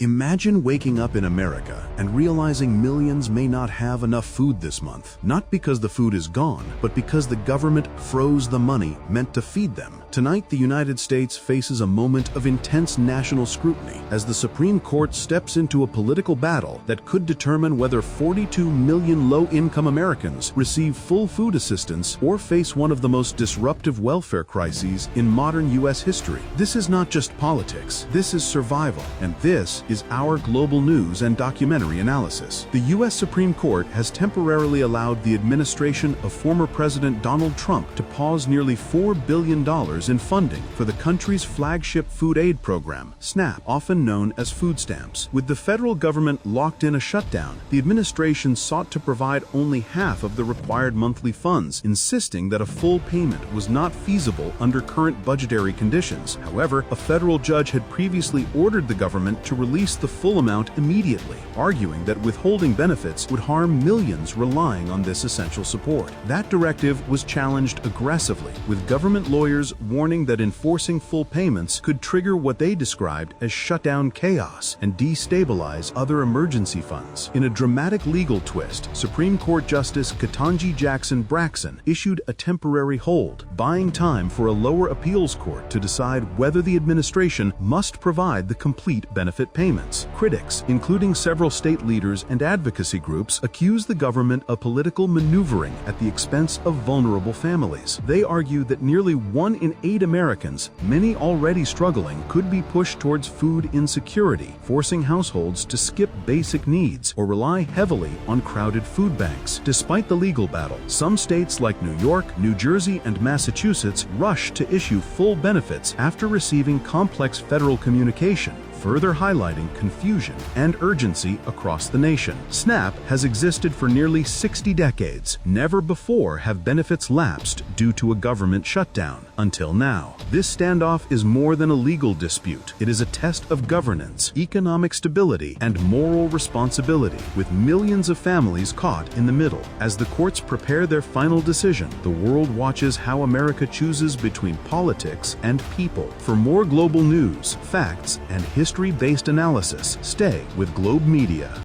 Imagine waking up in America and realizing millions may not have enough food this month. Not because the food is gone, but because the government froze the money meant to feed them. Tonight, the United States faces a moment of intense national scrutiny as the Supreme Court steps into a political battle that could determine whether 42 million low-income Americans receive full food assistance or face one of the most disruptive welfare crises in modern U.S. history. This is not just politics, this is survival, and this is our global news and documentary analysis. The U.S. Supreme Court has temporarily allowed the administration of former President Donald Trump to pause nearly $4 billion in funding for the country's flagship food aid program, SNAP, often known as food stamps. With the federal government locked in a shutdown, the administration sought to provide only half of the required monthly funds, insisting that a full payment was not feasible under current budgetary conditions. However, a federal judge had previously ordered the government to release the full amount immediately, arguing that withholding benefits would harm millions relying on this essential support. That directive was challenged aggressively, with government lawyers warning that enforcing full payments could trigger what they described as shutdown chaos and destabilize other emergency funds. In a dramatic legal twist, Supreme Court Justice Ketanji Jackson Braxton issued a temporary hold, buying time for a lower appeals court to decide whether the administration must provide the complete benefit payments. Critics, including several state leaders and advocacy groups, accuse the government of political maneuvering at the expense of vulnerable families. They argue that nearly 1 in 8 Americans, many already struggling, could be pushed towards food insecurity, forcing households to skip basic needs or rely heavily on crowded food banks. Despite the legal battle, some states like New York, New Jersey, and Massachusetts rushed to issue full benefits after receiving complex federal communication, further highlighting confusion and urgency across the nation. SNAP has existed for nearly 60 decades. Never before have benefits lapsed due to a government shutdown. Until now, this standoff is more than a legal dispute. It is a test of governance, economic stability, and moral responsibility, with millions of families caught in the middle. As the courts prepare their final decision, the world watches how America chooses between politics and people. For more global news, facts, and history-based analysis, stay with Globe Media.